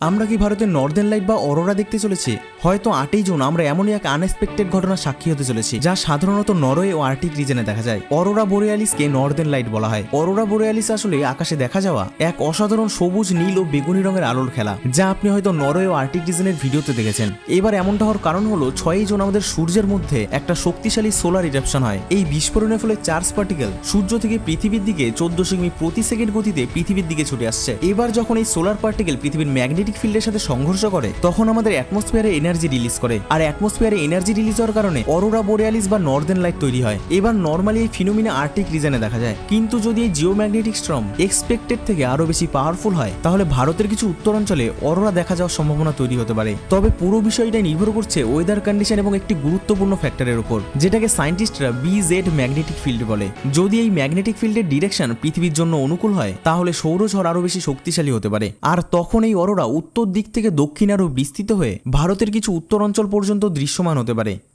আমরা কি ভারতের নর্দার্ন লাইট বা অরোরা দেখতে চলেছি? হয়তো 8ই জুন আমরা এমনই এক আনএক্সপেক্টেড ঘটনার সাক্ষী হতে চলেছি যা সাধারণত নরওয়ে ও আর্কটিক রিজনে দেখা যায়। অরোরা বোরেয়ালিসকে নর্দার্ন লাইট বলা হয়। অরোরা বোরেয়ালিস আসলে আকাশে দেখা যাওয়া এক অসাধারণ সবুজ, নীল ও বেগুনি রঙের আলোর খেলা, যা আপনি হয়তো নরওয়ে ও আর্কটিক রিজনের ভিডিওতে দেখেছেন। এবার এমনটা হওয়ার কারণ হলো 6ই জুন আমাদের সূর্যের মধ্যে একটা শক্তিশালী সোলার ইরাপশন হয়। এই বিস্ফোরণের ফলে চার্জ পার্টিকেল সূর্য থেকে পৃথিবীর দিকে 14 কিমি প্রতি সেকেন্ড গতিতে পৃথিবীর দিকে ছুটে আসছে। এবার যখন এই সোলার পার্টিকেল পৃথিবীর ম্যাগনেটিক ফিল্ডের সাথে সংঘর্ষ করে, তখন আমাদের অ্যাটমসফিয়ারে এনার্জি রিলিজ করে, আর অ্যাটমসফিয়ারে এনার্জি রিলিজ হওয়ার কারণে অরোরা বোরেয়ালিস বা নর্দার্ন লাইট তৈরি হয়। এবার নর্মালি এই ফিনোমিনা আর্কটিক রিজনে দেখা যায়, কিন্তু যদি এই জিওম্যাগনেটিক স্টর্ম এক্সপেক্টেড থেকে আরো বেশি পাওয়ারফুল হয়, তাহলে ভারতের কিছু উত্তরাঞ্চলে অরোরা দেখা যাওয়ার সম্ভাবনা তৈরি হতে পারে। তবে পুরো বিষয়টা নির্ভর করছে ওয়েদার কন্ডিশন এবং একটি গুরুত্বপূর্ণ ফ্যাক্টরের উপর, যেটাকে সায়েন্টিস্টরা বিজেড ম্যাগনেটিক ফিল্ড বলে। যদি এই ম্যাগনেটিক ফিল্ডের ডিরেকশন পৃথিবীর জন্য অনুকূল হয়, তাহলে সৌরঝড় আরো বেশি শক্তিশালী হতে পারে, আর তখন এই অরোরা উত্তর দিক থেকে দক্ষিণ আরো বিস্তৃত হয়ে ভারতের কিছু উত্তর অঞ্চল পর্যন্ত দৃশ্যমান হতে পারে।